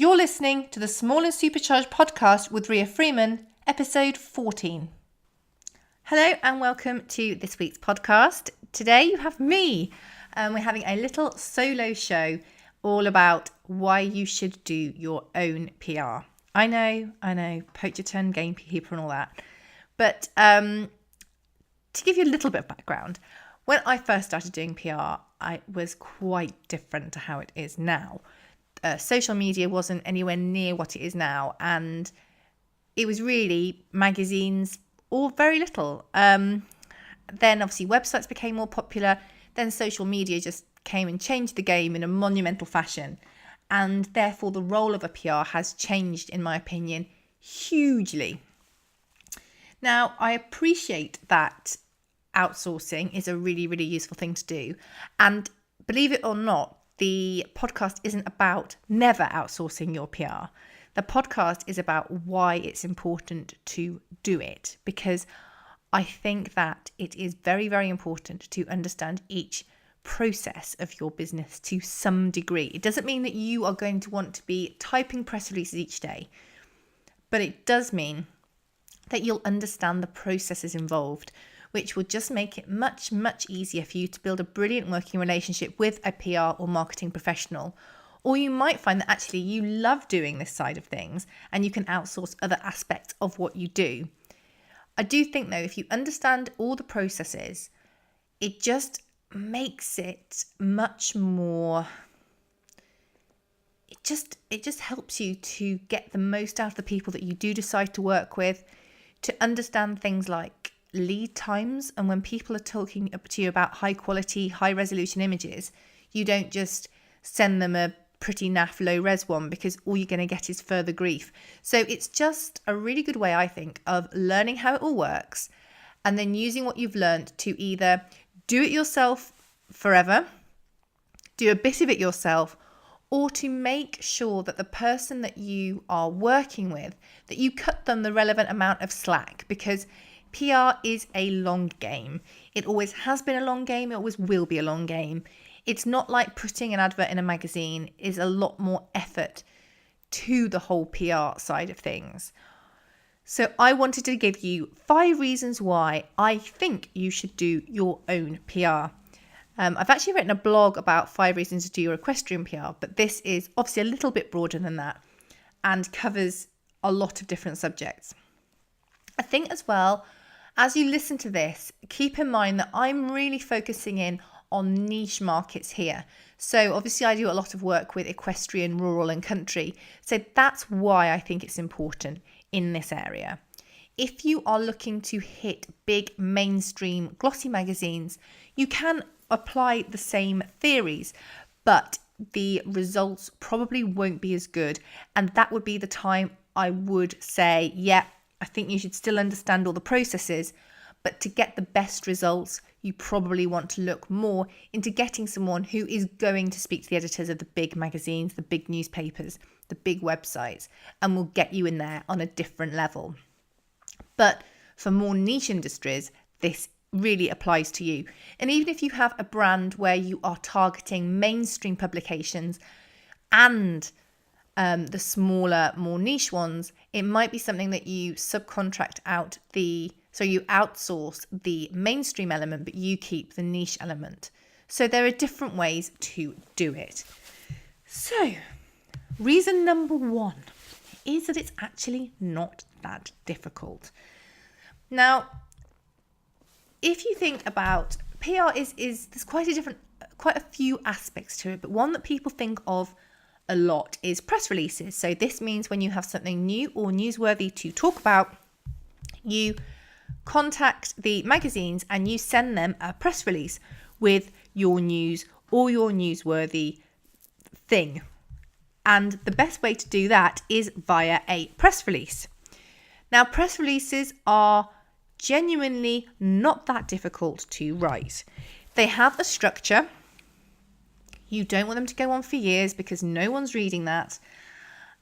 You're listening to the Small and Supercharged podcast with Ria Freeman, episode 14. Hello and welcome to this week's podcast. Today you have me. We're having a little solo show all about why you should do your own PR. I know, poach your turn, gamekeeper and all that. But to give you a little bit of background, when I first started doing PR, I was quite different to how it is now. Social media wasn't anywhere near what it is now, and it was really magazines or very little. Then obviously websites became more popular, then social media just came and changed the game in a monumental fashion, and therefore the role of a PR has changed, in my opinion, hugely. Now, I appreciate that outsourcing is a really, really useful thing to do, and believe it or not, the podcast isn't about never outsourcing your PR. The podcast is about why it's important to do it, because I think that it is very, very important to understand each process of your business to some degree. It doesn't mean that you are going to want to be typing press releases each day, but it does mean that you'll understand the processes involved, which will just make it much, much easier for you to build a brilliant working relationship with a PR or marketing professional. Or you might find that actually you love doing this side of things and you can outsource other aspects of what you do. I do think though, if you understand all the processes, it just makes it much more, it just helps you to get the most out of the people that you do decide to work with, to understand things like lead times. And when people are talking to you about high quality, high resolution images, you don't just send them a pretty naff low res one, because all you're going to get is further grief. So it's just a really good way, I think, of learning how it all works and then using what you've learned to either do it yourself forever, do a bit of it yourself, or to make sure that the person that you are working with, that you cut them the relevant amount of slack, because PR is a long game. It always has been a long game. It always will be a long game. It's not like putting an advert in a magazine. Is a lot more effort to the whole PR side of things. So I wanted to give you 5 reasons why I think you should do your own PR. I've actually written a blog about 5 reasons to do your equestrian PR, but this is obviously a little bit broader than that and covers a lot of different subjects. I think as well, as you listen to this, keep in mind that I'm really focusing in on niche markets here. So obviously I do a lot of work with equestrian, rural and country. So that's why I think it's important in this area. If you are looking to hit big mainstream glossy magazines, you can apply the same theories, but the results probably won't be as good. And that would be the time I would say, yeah, I think you should still understand all the processes, but to get the best results, you probably want to look more into getting someone who is going to speak to the editors of the big magazines, the big newspapers, the big websites, and will get you in there on a different level. But for more niche industries, this really applies to you. And even if you have a brand where you are targeting mainstream publications and the smaller, more niche ones, it might be something that you subcontract out you outsource the mainstream element, but you keep the niche element. So there are different ways to do it. So reason number 1 is that it's actually not that difficult. Now, if you think about PR is there's quite a few aspects to it, but one that people think of a lot is press releases. So this means when you have something new or newsworthy to talk about, you contact the magazines and you send them a press release with your news or your newsworthy thing. And the best way to do that is via a press release. Now, press releases are genuinely not that difficult to write. They have a structure. You don't want them to go on for years because no one's reading that.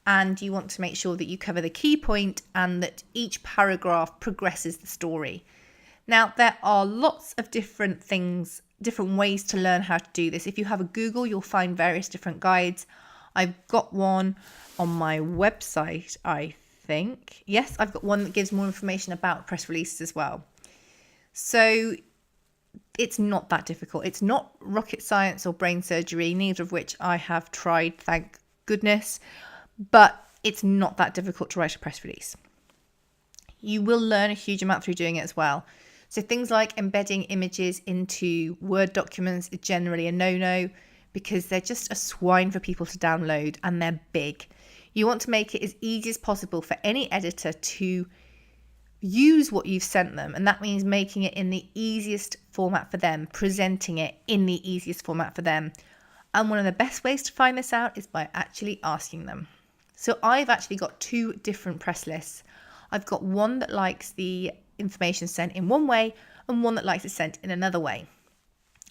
And you want to make sure that you cover the key point and that each paragraph progresses the story. Now, there are lots of different things, different ways to learn how to do this. If you have a Google, you'll find various different guides. I've got one on my website, I think. Yes, I've got one that gives more information about press releases as well. So it's not that difficult. It's not rocket science or brain surgery, neither of which I have tried, thank goodness. But it's not that difficult to write a press release. You will learn a huge amount through doing it as well. So things like embedding images into Word documents is generally a no-no because they're just a swine for people to download and they're big. You want to make it as easy as possible for any editor to use what you've sent them, and that means making it in the easiest format for them, presenting it in the easiest format for them. And one of the best ways to find this out is by actually asking them. So I've actually got two different press lists. I've got one that likes the information sent in one way and one that likes it sent in another way.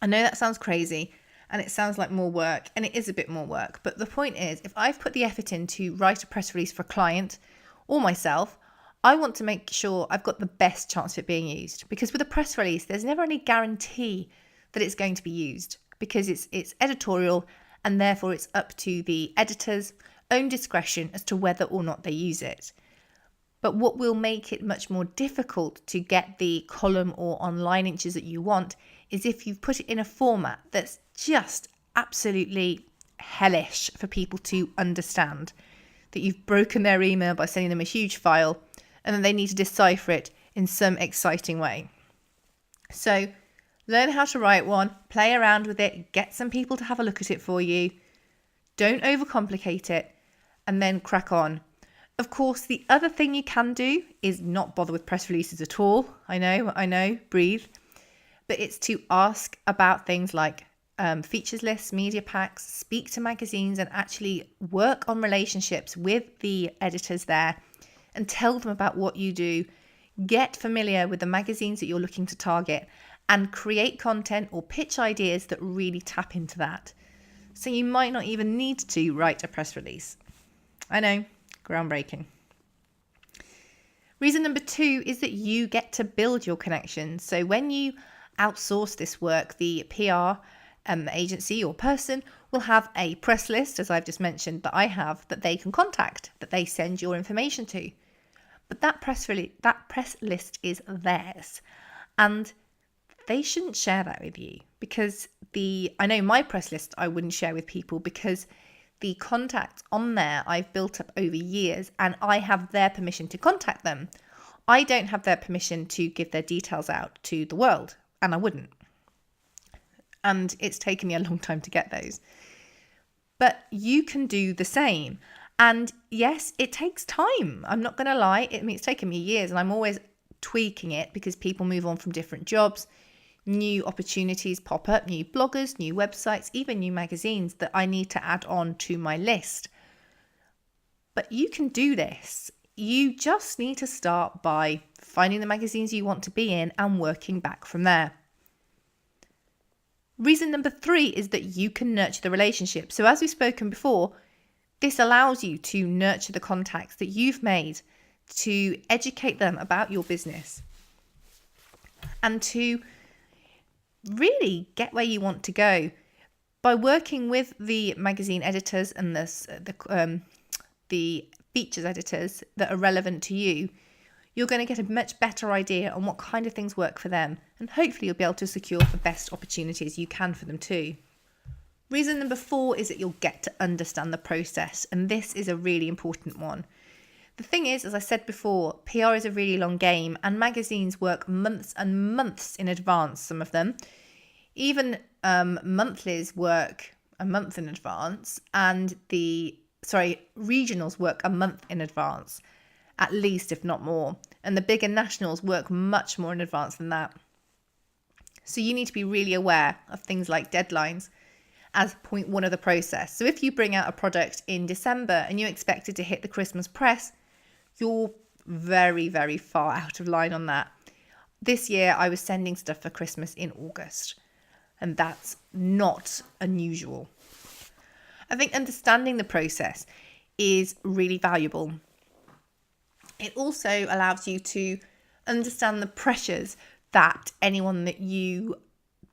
I know that sounds crazy and it sounds like more work, and it is a bit more work, but the point is, if I've put the effort in to write a press release for a client or myself, I want to make sure I've got the best chance of it being used, because with a press release, there's never any guarantee that it's going to be used because it's editorial, and therefore it's up to the editor's own discretion as to whether or not they use it. But what will make it much more difficult to get the column or online inches that you want is if you've put it in a format that's just absolutely hellish for people to understand, that you've broken their email by sending them a huge file and then they need to decipher it in some exciting way. So learn how to write one, play around with it, get some people to have a look at it for you. Don't overcomplicate it, and then crack on. Of course, the other thing you can do is not bother with press releases at all. I know, breathe. But it's to ask about things like features lists, media packs, speak to magazines, and actually work on relationships with the editors there and tell them about what you do. Get familiar with the magazines that you're looking to target and create content or pitch ideas that really tap into that. So you might not even need to write a press release. I know, groundbreaking. Reason number 2 is that you get to build your connections. So when you outsource this work, the PR agency or person will have a press list, as I've just mentioned, that I have, that they can contact, that they send your information to. But that press list is theirs, and they shouldn't share that with you, because I know my press list I wouldn't share with people because the contacts on there I've built up over years and I have their permission to contact them. I don't have their permission to give their details out to the world, and I wouldn't. And it's taken me a long time to get those. But you can do the same. And yes, it takes time. I'm not going to lie. It's taken me years, and I'm always tweaking it because people move on from different jobs. New opportunities pop up, new bloggers, new websites, even new magazines that I need to add on to my list. But you can do this. You just need to start by finding the magazines you want to be in and working back from there. Reason number 3 is that you can nurture the relationship. So as we've spoken before, this allows you to nurture the contacts that you've made, to educate them about your business, and to really get where you want to go. By working with the magazine editors and the features editors that are relevant to you, you're going to get a much better idea on what kind of things work for them, and hopefully you'll be able to secure the best opportunities you can for them too. Reason number 4 is that you'll get to understand the process, and this is a really important one. The thing is, as I said before, PR is a really long game, and magazines work months and months in advance, some of them. Even monthlies work a month in advance, and regionals work a month in advance, at least, if not more. And the bigger nationals work much more in advance than that. So you need to be really aware of things like deadlines as point 1 of the process. So if you bring out a product in December and you expect it to hit the Christmas press, you're very, very far out of line on that. This year I was sending stuff for Christmas in August, and that's not unusual. I think understanding the process is really valuable. It also allows you to understand the pressures that anyone that you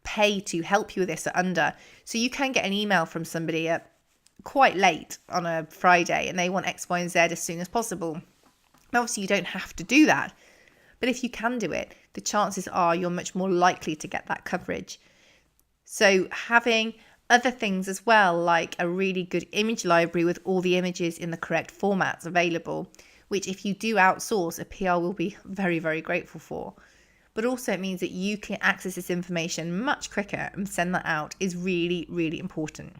pay to help you with this are under. So you can get an email from somebody at quite late on a Friday and they want X, Y, and Z as soon as possible. Obviously, you don't have to do that. But if you can do it, the chances are you're much more likely to get that coverage. So having other things as well, like a really good image library with all the images in the correct formats available, which if you do outsource, a PR will be very, very grateful for. But also it means that you can access this information much quicker and send that out is really, really important.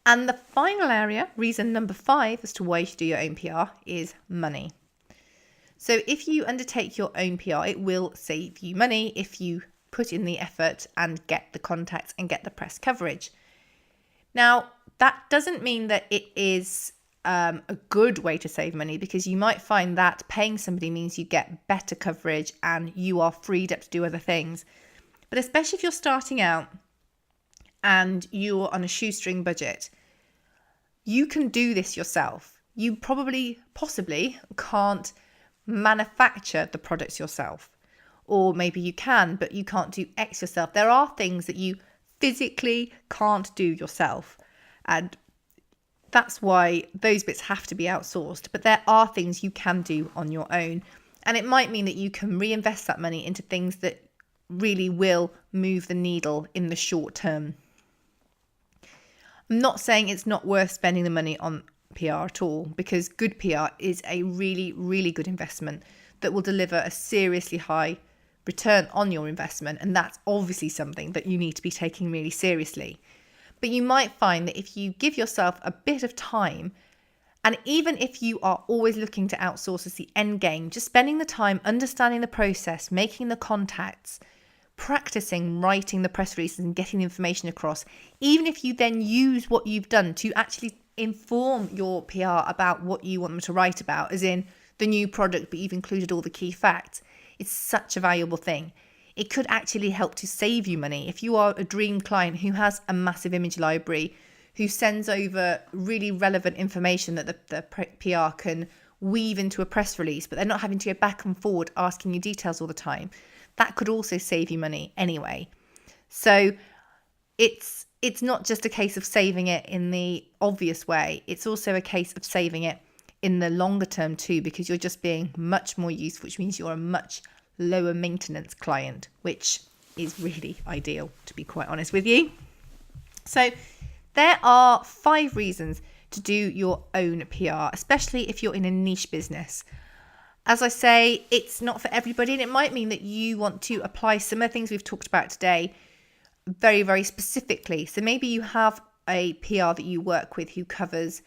And the final area, reason number 5 as to why you should do your own PR, is money. So if you undertake your own PR, it will save you money if you put in the effort and get the contacts and get the press coverage. Now, that doesn't mean that it is a good way to save money, because you might find that paying somebody means you get better coverage and you are freed up to do other things. But especially if you're starting out and you're on a shoestring budget, you can do this yourself. You possibly can't manufacture the products yourself, or maybe you can, but you can't do X yourself. There are things that you physically can't do yourself, and that's why those bits have to be outsourced. But there are things you can do on your own, and it might mean that you can reinvest that money into things that really will move the needle in the short term. I'm not saying it's not worth spending the money on PR at all, because good PR is a really, really good investment that will deliver a seriously high return on your investment. And that's obviously something that you need to be taking really seriously. But you might find that if you give yourself a bit of time, and even if you are always looking to outsource as the end game, just spending the time understanding the process, making the contacts, practicing writing the press releases and getting the information across, even if you then use what you've done to actually inform your PR about what you want them to write about, as in the new product, but you've included all the key facts, it's such a valuable thing. It could actually help to save you money. If you are a dream client who has a massive image library, who sends over really relevant information that the PR can weave into a press release, but they're not having to go back and forward asking you details all the time, that could also save you money anyway. So it's not just a case of saving it in the obvious way. It's also a case of saving it in the longer term too, because you're just being much more useful, which means you're a much lower maintenance client, which is really ideal, to be quite honest with you. So there are 5 reasons to do your own PR, especially if you're in a niche business. As I say, it's not for everybody, and it might mean that you want to apply some of the things we've talked about today very, very specifically. So maybe you have a PR that you work with who covers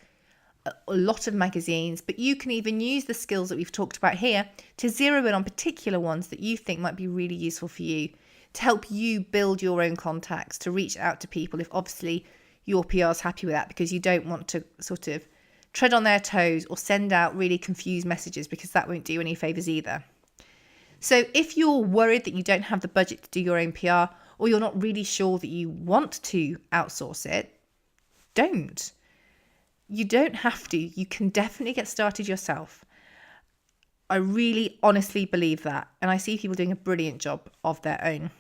a lot of magazines, but you can even use the skills that we've talked about here to zero in on particular ones that you think might be really useful for you, to help you build your own contacts, to reach out to people if obviously your PR is happy with that, because you don't want to sort of tread on their toes or send out really confused messages, because that won't do any favours either. So if you're worried that you don't have the budget to do your own PR, or you're not really sure that you want to outsource it, don't. You don't have to. You can definitely get started yourself. I really honestly believe that. And I see people doing a brilliant job of their own.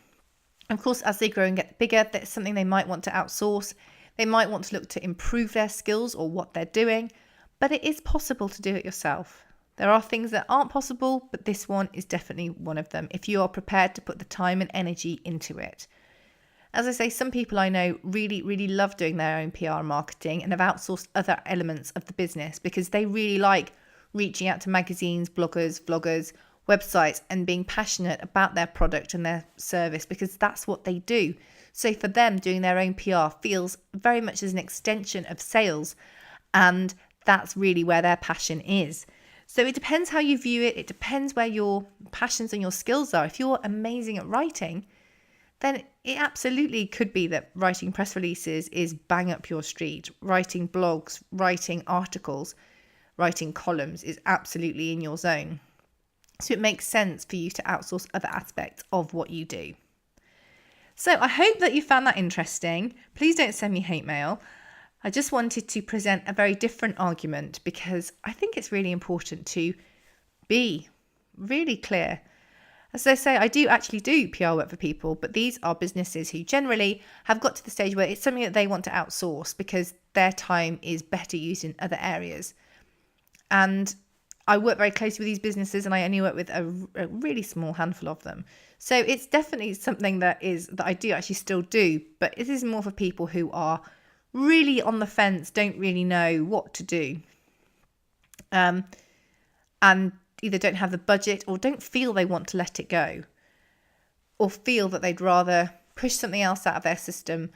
Of course, as they grow and get bigger, that's something they might want to outsource. They might want to look to improve their skills or what they're doing. But it is possible to do it yourself. There are things that aren't possible, but this one is definitely one of them, if you are prepared to put the time and energy into it. As I say, some people I know really, really love doing their own PR and marketing and have outsourced other elements of the business because they really like reaching out to magazines, bloggers, vloggers, websites, and being passionate about their product and their service, because that's what they do. So for them, doing their own PR feels very much as an extension of sales, and that's really where their passion is. So it depends how you view it. It depends where your passions and your skills are. If you're amazing at writing, then it absolutely could be that writing press releases is bang up your street. Writing blogs, writing articles, writing columns is absolutely in your zone. So it makes sense for you to outsource other aspects of what you do. So I hope that you found that interesting. Please don't send me hate mail. I just wanted to present a very different argument because I think it's really important to be really clear As I say, I do actually do PR work for people, but these are businesses who generally have got to the stage where it's something that they want to outsource because their time is better used in other areas. And I work very closely with these businesses, and I only work with a really small handful of them. So it's definitely something that I do actually still do, but it is more for people who are really on the fence, don't really know what to do, and either don't have the budget or don't feel they want to let it go, or feel that they'd rather push something else out of their system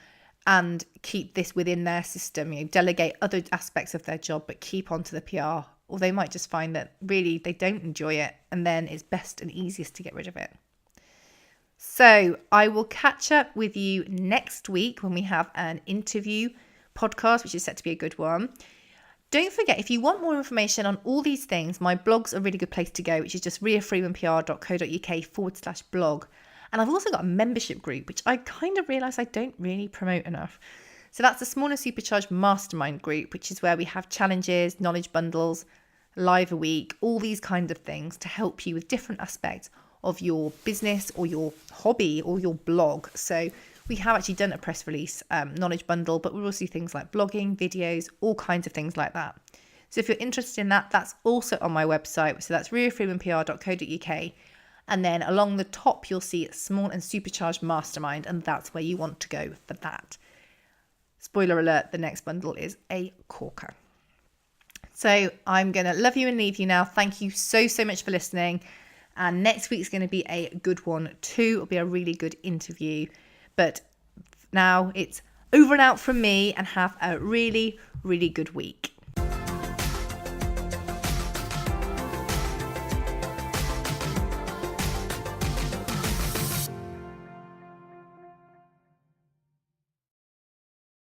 and keep this within their system, delegate other aspects of their job, but keep onto the PR. Or they might just find that really they don't enjoy it, and then it's best and easiest to get rid of it. So I will catch up with you next week when we have an interview podcast, which is set to be a good one. Don't forget, if you want more information on all these things, my blog's a really good place to go, which is just riafreemanpr.co.uk/blog. And I've also got a membership group, which I kind of realise I don't really promote enough. So that's the Small and Supercharged Mastermind group, which is where we have challenges, knowledge bundles, live a week, all these kinds of things to help you with different aspects of your business or your hobby or your blog. So we have actually done a press release knowledge bundle, but we'll also do things like blogging, videos, all kinds of things like that. So if you're interested in that, that's also on my website. So that's riafreemanpr.co.uk. And then along the top, you'll see Small and Supercharged Mastermind, and that's where you want to go for that. Spoiler alert, the next bundle is a corker. So I'm going to love you and leave you now. Thank you so much for listening. And next week's going to be a good one too. It'll be a really good interview. But now it's over and out from me, and have a really, really good week.